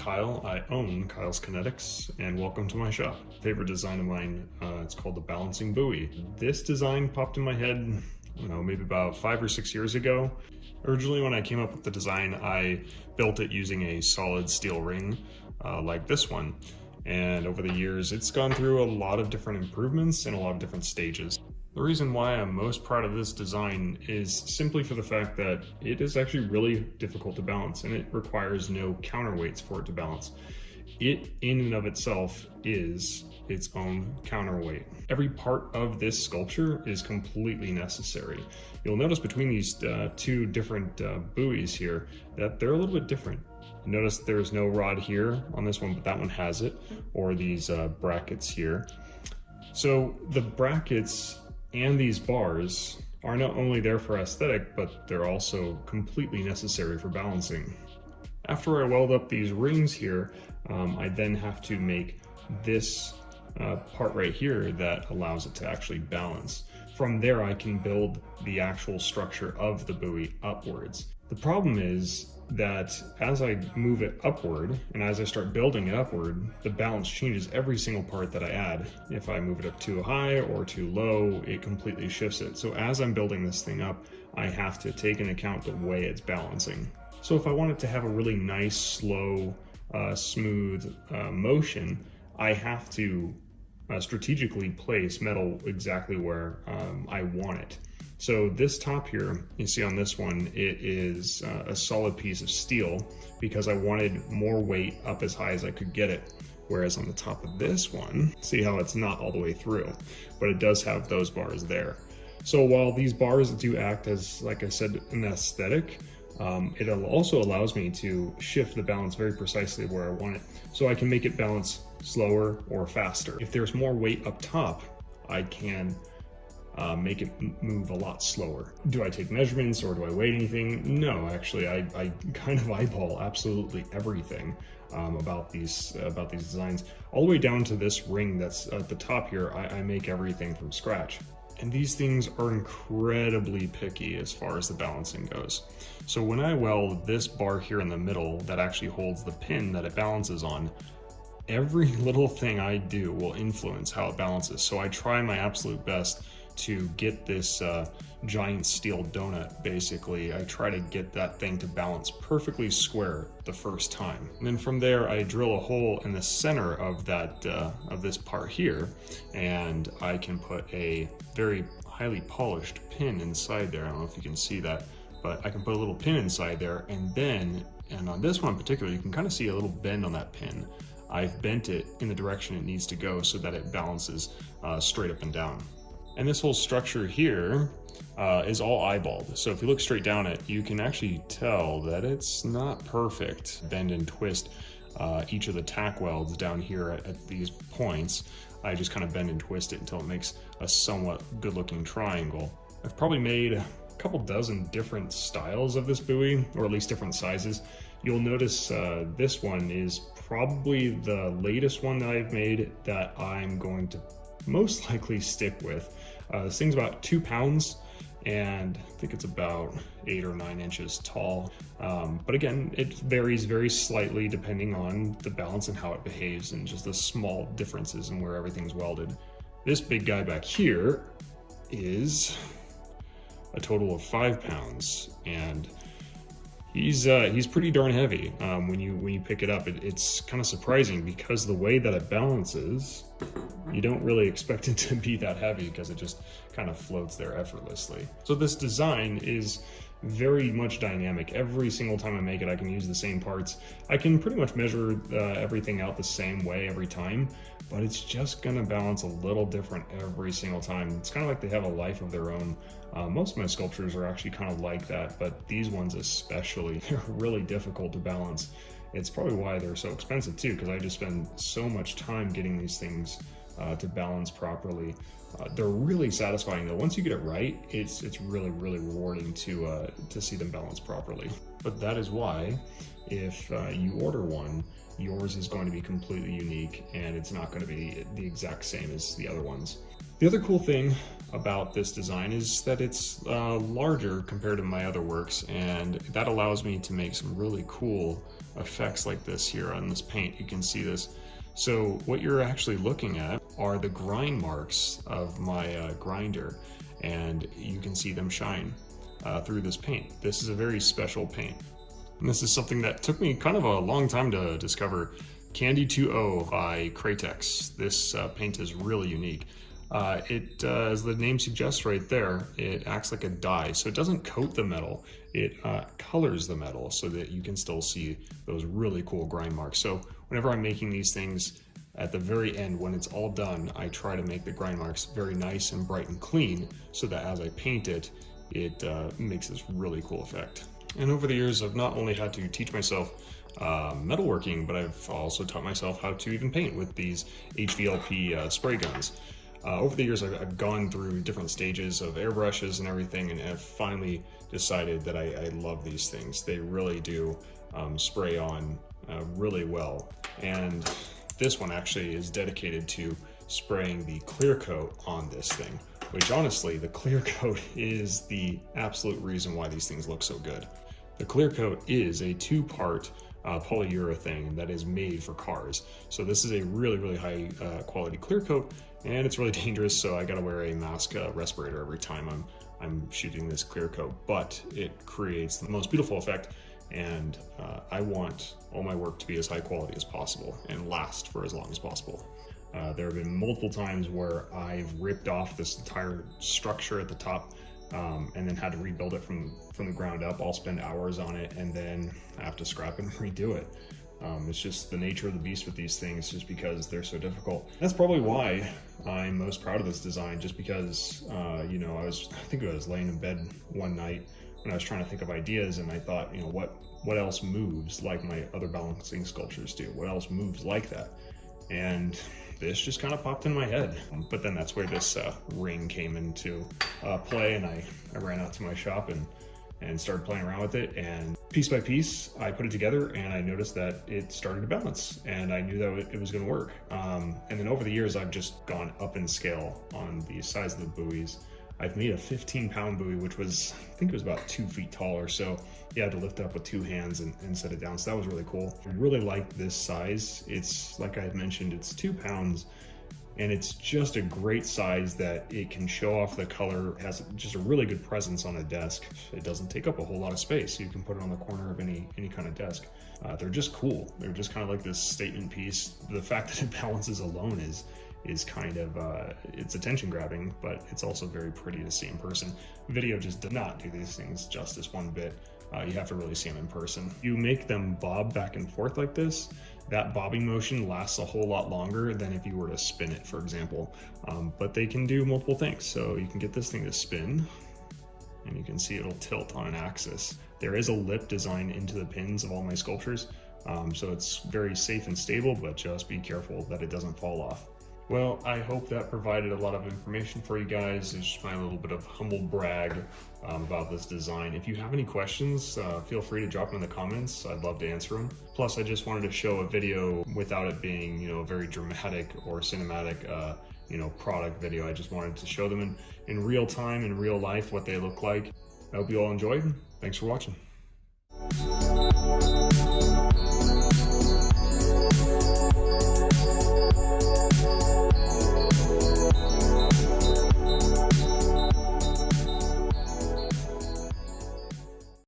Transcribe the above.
Kyle. I own Kyle's Kinetics, and welcome to my shop. Favorite design of mine, it's called the balancing buoy. This design popped in my head, I don't know, maybe about 5 or 6 years ago. Originally, when I came up with the design, I built it using a solid steel ring like this one. And over the years, it's gone through a lot of different improvements and a lot of different stages. The reason why I'm most proud of this design is simply for the fact that it is actually really difficult to balance, and it requires no counterweights for it to balance. It in and of itself is its own counterweight. Every part of this sculpture is completely necessary. You'll notice between these two different buoys here that they're a little bit different. Notice there's no rod here on this one, but that one has it, or these brackets here. So the brackets and these bars are not only there for aesthetic, but they're also completely necessary for balancing. After I weld up these rings here, I then have to make this part right here that allows it to actually balance. From there, I can build the actual structure of the buoy upwards. The problem is that as I move it upward and as I start building it upward, the balance changes every single part that I add. If I move it up too high or too low, it completely shifts it. So as I'm building this thing up, I have to take into account the way it's balancing. So if I want it to have a really nice, slow, smooth motion, I have to strategically place metal exactly where I want it. So this top here, you see on this one, it is a solid piece of steel because I wanted more weight up as high as I could get it. Whereas on the top of this one, see how it's not all the way through, but it does have those bars there. So while these bars do act as, like I said, an aesthetic, it also allows me to shift the balance very precisely where I want it. So I can make it balance slower or faster. If there's more weight up top, I can make it move a lot slower. Do I take measurements or do I weigh anything? No, actually, I kind of eyeball absolutely everything about these designs. All the way down to this ring that's at the top here, I make everything from scratch. And these things are incredibly picky as far as the balancing goes. So when I weld this bar here in the middle that actually holds the pin that it balances on, every little thing I do will influence how it balances. So I try my absolute best to get this giant steel donut, basically. I try to get that thing to balance perfectly square the first time. And then from there, I drill a hole in the center of that of this part here, and I can put a very highly polished pin inside there. I don't know if you can see that, but I can put a little pin inside there, and on this one in particular, you can kind of see a little bend on that pin. I've bent it in the direction it needs to go so that it balances straight up and down. And this whole structure here is all eyeballed. So if you look straight down it, you can actually tell that it's not perfect. Bend and twist each of the tack welds down here at these points. I just kind of bend and twist it until it makes a somewhat good looking triangle. I've probably made a couple dozen different styles of this buoy, or at least different sizes. You'll notice this one is probably the latest one that I've made that I'm going to most likely stick with. This thing's about 2 pounds, and I think it's about 8 or 9 inches tall. But again, it varies very slightly depending on the balance and how it behaves, and just the small differences in where everything's welded. This big guy back here is a total of 5 pounds, and he's pretty darn heavy. When you pick it up, it's kind of surprising because the way that it balances, you don't really expect it to be that heavy because it just kind of floats there effortlessly. So this design is very much dynamic. Every single time I make it, I can use the same parts. I can pretty much measure everything out the same way every time, but it's just gonna balance a little different every single time. It's kind of like they have a life of their own. Most of my sculptures are actually kind of like that, but these ones especially, they're really difficult to balance. It's probably why they're so expensive too, because I just spend so much time getting these things to balance properly. They're really satisfying though. Once you get it right, it's really rewarding to see them balance properly. But that is why, if you order one, yours is going to be completely unique, and it's not going to be the exact same as the other ones. The other cool thing about this design is that it's larger compared to my other works, and that allows me to make some really cool effects like this here on this paint. You can see this. So what you're actually looking at are the grind marks of my grinder, and you can see them shine through this paint. This is a very special paint. And this is something that took me kind of a long time to discover. Candy 2O by Cratex. This paint is really unique. As the name suggests right there, it acts like a dye. So it doesn't coat the metal, it colors the metal so that you can still see those really cool grind marks. So whenever I'm making these things, at the very end, when it's all done, I try to make the grind marks very nice and bright and clean so that as I paint it, it makes this really cool effect. And over the years, I've not only had to teach myself metalworking, but I've also taught myself how to even paint with these HVLP spray guns. Over the years, I've gone through different stages of airbrushes and everything, and have finally decided that I love these things. They really do spray on really well. And this one actually is dedicated to spraying the clear coat on this thing, which honestly, the clear coat is the absolute reason why these things look so good. The clear coat is a two-part polyurethane that is made for cars. So this is a really high quality clear coat, and it's really dangerous, so I gotta wear a mask respirator every time I'm shooting this clear coat, but it creates the most beautiful effect, and I want all my work to be as high quality as possible and last for as long as possible. There have been multiple times where I've ripped off this entire structure at the top and then had to rebuild it from the ground up. I'll spend hours on it and then I have to scrap it and redo it. It's just the nature of the beast with these things, just because they're so difficult. That's probably why I'm most proud of this design, just because, you know, I think I was laying in bed one night when I was trying to think of ideas, and I thought, you know, what else moves like my other balancing sculptures do? What else moves like that? And this just kind of popped in my head. But then that's where this ring came into play, and I ran out to my shop and started playing around with it, and piece by piece I put it together, and I noticed that it started to balance, and I knew that it was going to work. And then over the years I've just gone up in scale on the size of the buoys. I've made a 15-pound buoy, which was, I think it was about 2 feet tall or so. You had to lift it up with 2 hands and set it down, so that was really cool. I really like this size. It's, like I had mentioned, it's 2 pounds, and it's just a great size that it can show off the color. It has just a really good presence on a desk. It doesn't take up a whole lot of space. You can put it on the corner of any kind of desk. They're just cool. They're just kind of like this statement piece. The fact that it balances alone is kind of, it's attention grabbing, but it's also very pretty to see in person. Video just does not do these things justice one bit. You have to really see them in person. You make them bob back and forth like this, that bobbing motion lasts a whole lot longer than if you were to spin it, for example. But they can do multiple things. So you can get this thing to spin, and you can see it'll tilt on an axis. There is a lip design into the pins of all my sculptures, so it's very safe and stable, but just be careful that it doesn't fall off. Well, I hope that provided a lot of information for you guys. It's just my little bit of humble brag about this design. If you have any questions, feel free to drop them in the comments. I'd love to answer them. Plus, I just wanted to show a video without it being, you know, a very dramatic or cinematic, you know, product video. I just wanted to show them in real time, in real life, what they look like. I hope you all enjoyed. Thanks for watching.